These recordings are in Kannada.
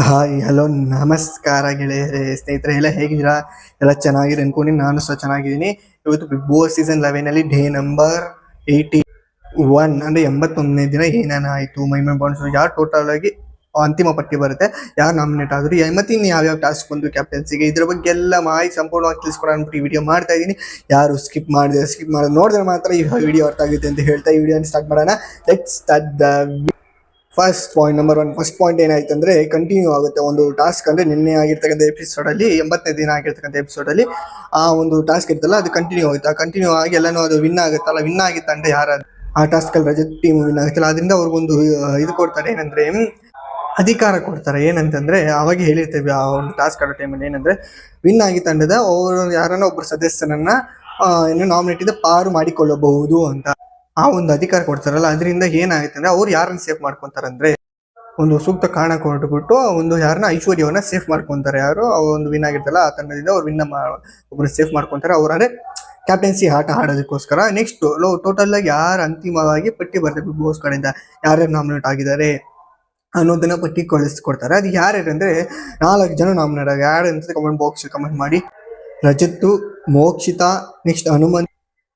ಹಾಯ್ ಹಲೋ ನಮಸ್ಕಾರ ಗೆಳೆಯರೇ ಸ್ನೇಹಿತರೆ ಎಲ್ಲ ಹೇಗಿದ್ದೀರಾ? ಎಲ್ಲ ಚೆನ್ನಾಗಿದೆ ಅನ್ಕೊಂಡು ನಾನು ಸಹ ಚೆನ್ನಾಗಿದ್ದೀನಿ. ಇವತ್ತು ಬಿಗ್ ಬಾಸ್ ಸೀಸನ್ 11 ಅಲ್ಲಿ ಡೇ ನಂಬರ್ 81 ಅಂದ್ರೆ 81ನೇ ದಿನ ಏನೇನಾಯಿತು, ಮೈಮೆ ಬಾಂಡ್ಸ್ ಯಾರು ಟೋಟಲ್ ಆಗಿ ಅಂತಿಮ ಪಟ್ಟಿ ಬರುತ್ತೆ, ಯಾರು ನಾಮಿನೇಟ್ ಆದ್ರು, ಮತ್ತೆ ಇನ್ನು ಯಾವ್ಯಾವ ಟಾಸ್ಕ್ ಬಂದು ಕ್ಯಾಪ್ಟನ್ಸಿಗೆ, ಇದ್ರ ಬಗ್ಗೆ ಎಲ್ಲ ಮಾಹಿತಿ ಸಂಪೂರ್ಣವಾಗಿ ತಿಳಿಸ್ಕೊಡೋಣ ಅಂದ್ಬಿಟ್ಟು ಈ ವಿಡಿಯೋ ಮಾಡ್ತಾ ಇದ್ದೀನಿ. ಯಾರು ಸ್ಕಿಪ್ ಮಾಡೋದು ನೋಡಿದ್ರೆ ಮಾತ್ರ ಈ ವಿಡಿಯೋ ಅರ್ಥ ಆಗುತ್ತೆ ಅಂತ ಹೇಳ್ತಾ ಈ ವಿಡಿಯೋನ ಸ್ಟಾರ್ಟ್ ಮಾಡೋಣ. Let's start the first point. Number 1 first point ಏನಾಯ್ತು ಅಂದ್ರೆ, ಕಂಟಿನ್ಯೂ ಆಗುತ್ತೆ ಒಂದು ಟಾಸ್ಕ್. ಅಂದ್ರೆ ನಿನ್ನೆ ಆಗಿರ್ತಕ್ಕಂಥ ಎಪಿಸೋಡ್ ಅಲ್ಲಿ 80ನೇ ದಿನ ಆಗಿರ್ತಕ್ಕಂಥ ಎಪಿಸೋಡ್ ಅಲ್ಲಿ ಆ ಒಂದು ಟಾಸ್ಕ್ ಇರ್ತಲ್ಲ, ಅದು ಕಂಟಿನ್ಯೂ ಆಗುತ್ತೆ. ಆ ಕಂಟಿನ್ಯೂ ಆಗಿ ಎಲ್ಲಾನು ಅದು ವಿನ್ ಆಗುತ್ತಲ್ಲ, ವಿನ್ ಆಗಿತ್ತ ಅಂದ್ರೆ ಯಾರು ಆ ಟಾಸ್ಕ್ ಅಲ್ಲಿ ರಜತ್ ಟೀಮ್ ವಿನ್ ಆಗುತ್ತಲ್ಲ, ಅದರಿಂದ ಅವ್ರಿಗೊಂದು ಇದು ಕೊಡ್ತಾರೆ. ಏನಂದ್ರೆ ಅಧಿಕಾರ ಕೊಡ್ತಾರೆ. ಏನಂತಂದ್ರೆ ಅವಾಗ ಹೇಳಿರ್ತೇವೆ ಆ ಒಂದು ಟಾಸ್ಕ್ ಆಡೋ ಟೈಮಲ್ಲಿ, ಏನಂದ್ರೆ ವಿನ್ ಆಗಿ ತಂಡದ ಅವರು ಯಾರನ್ನ ಒಬ್ಬರು ಸದಸ್ಯರನ್ನ ಏನು ನಾಮಿನೇಟ್ ಇಂದ ಪಾರು ಮಾಡಿಕೊಳ್ಳಬಹುದು ಅಂತ ಆ ಒಂದು ಅಧಿಕಾರ ಕೊಡ್ತಾರಲ್ಲ. ಅದರಿಂದ ಏನಾಗುತ್ತೆ ಅಂದ್ರೆ ಅವ್ರು ಯಾರನ್ನ ಸೇಫ್ ಮಾಡ್ಕೊಂತಾರಂದ್ರೆ, ಒಂದು ಸೂಕ್ತ ಕಾರಣ ಕೊಟ್ಬಿಟ್ಟು ಒಂದು ಯಾರನ್ನ ಐಶ್ವರ್ಯವನ್ನ ಸೇಫ್ ಮಾಡ್ಕೊಂತಾರೆ. ಯಾರು ಒಂದು ವಿನ್ ಆಗಿರ್ತಲ್ಲ ಆ ತಂಡದಿಂದ ಅವ್ರು ಒಬ್ರು ಸೇಫ್ ಮಾಡ್ಕೊಂತಾರೆ. ಅವ್ರಂದ್ರೆ ಕ್ಯಾಪ್ಟನ್ಸಿ ಆಟ ಆಡೋದಕ್ಕೋಸ್ಕರ. ನೆಕ್ಸ್ಟ್ ಟೋಟಲ್ ಆಗಿ ಯಾರು ಅಂತಿಮವಾಗಿ ಪಟ್ಟಿ ಬರ್ತದೆ ಬಿಗ್ ಬಾಸ್ ಕಡೆಯಿಂದ ಯಾರ್ಯಾರು ನಾಮಿನೇಟ್ ಆಗಿದ್ದಾರೆ ಅನ್ನೋದನ್ನ ಪಟ್ಟಿ ಕಳಿಸ್ಕೊಡ್ತಾರೆ. ಅದು ಯಾರ್ಯಾರು ಅಂದ್ರೆ 4 ಜನ ನಾಮಿನೇಟ್ ಆಗಿ ಯಾರು ಅಂತ ಕಮೆಂಟ್ ಬಾಕ್ಸ್ ಕಮೆಂಟ್ ಮಾಡಿ. ರಜತ್ತು, ಮೋಕ್ಷಿತಾ, ನೆಕ್ಸ್ಟ್ ಹನುಮಂತ್,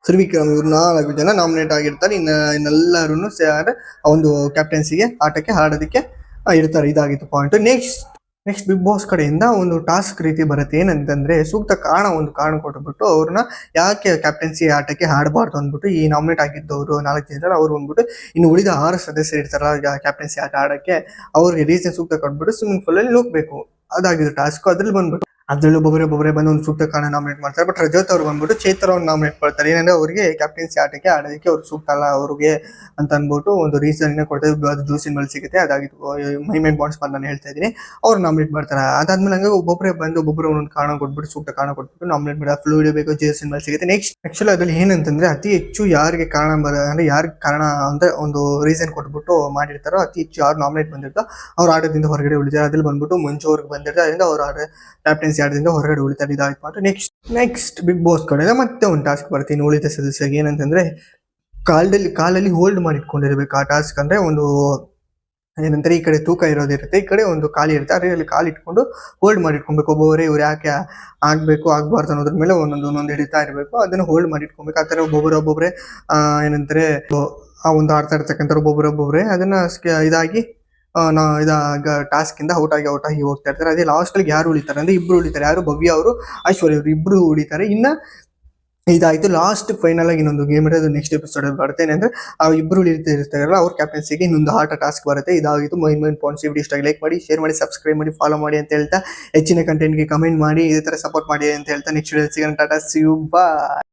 ತ್ರಿವಿಕ್ರಮ್, ಇವ್ರು 4 ಜನ ನಾಮಿನೇಟ್ ಆಗಿರ್ತಾರೆ. ಇನ್ನೆಲ್ಲರೂ ಒಂದು ಕ್ಯಾಪ್ಟನ್ಸಿಗೆ ಆಟಕ್ಕೆ ಆಡೋದಕ್ಕೆ ಇರ್ತಾರೆ. ಇದಾಗಿತ್ತು ಪಾಯಿಂಟ್. ನೆಕ್ಸ್ಟ್ ಬಿಗ್ ಬಾಸ್ ಕಡೆಯಿಂದ ಒಂದು ಟಾಸ್ಕ್ ರೀತಿ ಬರುತ್ತೆ. ಏನಂತಂದ್ರೆ ಸೂಕ್ತ ಕಾರಣ ಕೊಟ್ಬಿಟ್ಟು ಅವ್ರನ್ನ ಯಾಕೆ ಕ್ಯಾಪ್ಟನ್ಸಿ ಆಟಕ್ಕೆ ಆಡಬಾರ್ದು ಅಂದ್ಬಿಟ್ಟು ಈ ನಾಮಿನೇಟ್ ಆಗಿದ್ದವರು 4 ಜನ ಅವ್ರು ಬಂದ್ಬಿಟ್ಟು ಇನ್ನು ಉಳಿದ 6 ಸದಸ್ಯರು ಇರ್ತಾರಲ್ಲ ಕ್ಯಾಪ್ಟನ್ಸಿ ಆಟ ಆಡಕ್ಕೆ, ಅವ್ರಿಗೆ ರೀಸನ್ ಸೂಕ್ತ ಕೊಟ್ಬಿಟ್ಟು ಸ್ವಿಮ್ಮಿಂಗ್ ಪೂಲ್ ಅಲ್ಲಿ ನುಗ್ಬೇಕು. ಅದಾಗಿದ್ದು ಟಾಸ್ಕ್. ಅದ್ರಲ್ಲೂ ಒಬ್ಬೊಬ್ಬರೇ ಬಂದು ಒಂದು ಸೂಕ್ತ ಕಾರಣ ನಾಮಿನೇಟ್ ಮಾಡ್ತಾರೆ. ಬಟ್ ರಜತ್ ಅವ್ರು ಬಂದ್ಬಿಟ್ಟು ಚೇತರ್ ಅವ್ರು ನಾಮಿನೇಟ್ ಮಾಡ್ತಾರೆ. ಏನಂದ್ರೆ ಅವ್ರಿಗೆ ಕ್ಯಾಪ್ಟನ್ಸಿ ಆಟಕ್ಕೆ ಆಡೋದಕ್ಕೆ ಅವ್ರು ಸೂಕ್ತ ಅಲ್ಲ ಅವ್ರಿಗೆ ಅಂತ ಅನ್ಬಿಟ್ಟು ಒಂದು ರೀಸನ್ ಕೊಡ್ತಾರೆ. ಅದು ಜ್ಯೂಸಿನ ಮೇಲೆ ಸಿಗುತ್ತೆ. ಅದಾಗಿತ್ತು ಮೈಮೇನ್ ಬಾಂಡ್ಸ್ ನಾನು ಹೇಳ್ತಾ ಇದ್ದೀನಿ. ಅವ್ರು ನಾಮಿನೇಟ್ ಮಾಡ್ತಾರೆ. ಅದಾದ್ಮೇಲೆ ಹಂಗೆ ಒಬ್ಬೊಬ್ಬರೇ ಬಂದು ಒಬ್ಬೊಬ್ಬರು ಒಂದೊಂದು ಕಾರಣ ಕೊಟ್ಬಿಟ್ಟು ಸೂಕ್ತ ಕಾರಣ ಕೊಟ್ಬಿಟ್ಟು ನಾಮಿನೇಟ್ ಮಾಡಿ ಫ್ಲೂ ಇಡಬೇಕು, ಜ್ಯೂಸಿನ ಮೇಲೆ ಸಿಗುತ್ತೆ. ನೆಕ್ಸ್ಟ್ ಆಕ್ಚುಲಿ ಅದ್ರಲ್ಲಿ ಏನಂತಂದ್ರೆ ಅತಿ ಹೆಚ್ಚು ಯಾರಿಗೆ ಕಾರಣ ಅಂದ್ರೆ ಯಾರಿಗೆ ಕಾರಣ ಅಂದ್ರೆ ಒಂದು ರೀಸನ್ ಕೊಟ್ಬಿಟ್ಟು ಮಾಡಿರ್ತಾರೋ, ಅತಿ ಹೆಚ್ಚು ಯಾರು ನಾಮಿನೇಟ್ ಬಂದಿರ್ತಾರೋ ಅವ್ರು ಆಟದಿಂದ ಹೊರಗಡೆ ಉಳಿತಾರೆ. ಅದ್ರಲ್ಲಿ ಬಂದ್ಬಿಟ್ಟು ಮಂಜು ಅವ್ರಿಗೆ ಬಂದಿರ್ತಾರೆ. ಅದರಿಂದ ಅವ್ರು ಕ್ಯಾಪ್ಟನ್ಸಿ ಆಟದಿಂದ ಹೊರಗಡೆ ಉಳಿತಾರೆ. ಇದಾಯ್ತು. ನೆಕ್ಸ್ಟ್ ಬಿಗ್ ಬಾಸ್ ಕಡೆಯಿಂದ ಮತ್ತೆ ಒಂದು ಟಾಸ್ಕ್ ಬರ್ತೀನಿ ಉಳಿದ ಸದಸ್ಯರಿಗೆ. ಏನಂತಂದ್ರೆ ಕಾಲಲ್ಲಿ ಹೋಲ್ಡ್ ಮಾಡಿ ಇಟ್ಕೊಂಡಿರ್ಬೇಕು ಆ ಟಾಸ್ಕ್. ಅಂದ್ರೆ ಒಂದು ಏನಂತಾರೆ, ಈ ಕಡೆ ತೂಕ ಇರೋದಿರುತ್ತೆ, ಈ ಕಡೆ ಒಂದು ಕಾಲಿ ಇರುತ್ತೆ. ಅದರಲ್ಲಿ ಕಾಲು ಇಟ್ಕೊಂಡು ಹೋಲ್ಡ್ ಮಾಡಿ ಇಟ್ಕೊಬೇಕು. ಒಬ್ಬೊಬ್ಬರೇ ಇವ್ರು ಯಾಕೆ ಆಗ್ಬಾರ್ದು ಅನ್ನೋದ್ರ ಮೇಲೆ ಒಂದೊಂದು ಹಿಡಿತಾ ಇರಬೇಕು. ಅದನ್ನ ಹೋಲ್ಡ್ ಮಾಡಿ ಇಟ್ಕೊಬೇಕು. ಆ ಥರ ಒಬ್ಬೊಬ್ಬರೇ ಏನಂತಾರೆ ಆ ಒಂದು ಆಡ್ತಾ ಇರ್ತಕ್ಕಂಥ ಒಬ್ಬೊಬ್ಬರೇ ಅದನ್ನ ಇದಾಗಿ ಟಾಸ್ಕ್ ಇಂದ ಔಟ್ ಆಗಿ ಹೋಗ್ತಾ ಇರ್ತಾರೆ. ಅದೇ ಲಾಸ್ಟ್ ಅಲ್ಲಿ ಯಾರು ಉಳಿತಾರೆ ಅಂದ್ರೆ ಇಬ್ರು ಉಳಿತಾರೆ. ಯಾರು ಭವ್ಯ ಅವರು, ಐಶ್ವರ್ಯ ಅವರು ಇಬ್ರು ಉಳಿತಾರೆ. ಇನ್ನ ಇದಾಯ್ತು. ಲಾಸ್ಟ್ ಫೈನಲ್ ಆಗಿ ಇನ್ನೊಂದು ಗೇಮ್ ಇರೋದು ನೆಕ್ಸ್ಟ್ ಎಪಿಸೋಡ್ ಅಲ್ಲಿ ಬರ್ತೇನೆ. ಅಂದ್ರೆ ಆ ಇಬ್ರು ಇರ್ತಾರಲ್ಲ ಅವ್ರ ಕ್ಯಾಪ್ಟನ್ಸಿಗೆ ಇನ್ನೊಂದು ಆಟ ಟಾಸ್ಕ್ ಬರುತ್ತೆ. ಇದಾಗಿತ್ತು ಮೈನ್ ಪಾಯಿಂಟ್ಸ್. ವಿಡಿಯೋ ಇಷ್ಟ ಲೈಕ್ ಮಾಡಿ, ಶೇರ್ ಮಾಡಿ, ಸಬ್ಸ್ಕ್ರೈಬ್ ಮಾಡಿ, ಫಾಲೋ ಮಾಡಿ ಅಂತ ಹೇಳ್ತಾ ಹೆಚ್ಚಿನ ಕಂಟೆಂಟ್ಗೆ ಕಮೆಂಟ್ ಮಾಡಿ, ಇದೇ ತರ ಸಪೋರ್ಟ್ ಮಾಡಿ ಅಂತ ಹೇಳ್ತಾ ನೆಕ್ಸ್ಟ್ ವಿಡಿಯೋ ಸಿಗೋಣ. ಟಾಟಾ, ಸಿ ಯು, ಬಾಯ್.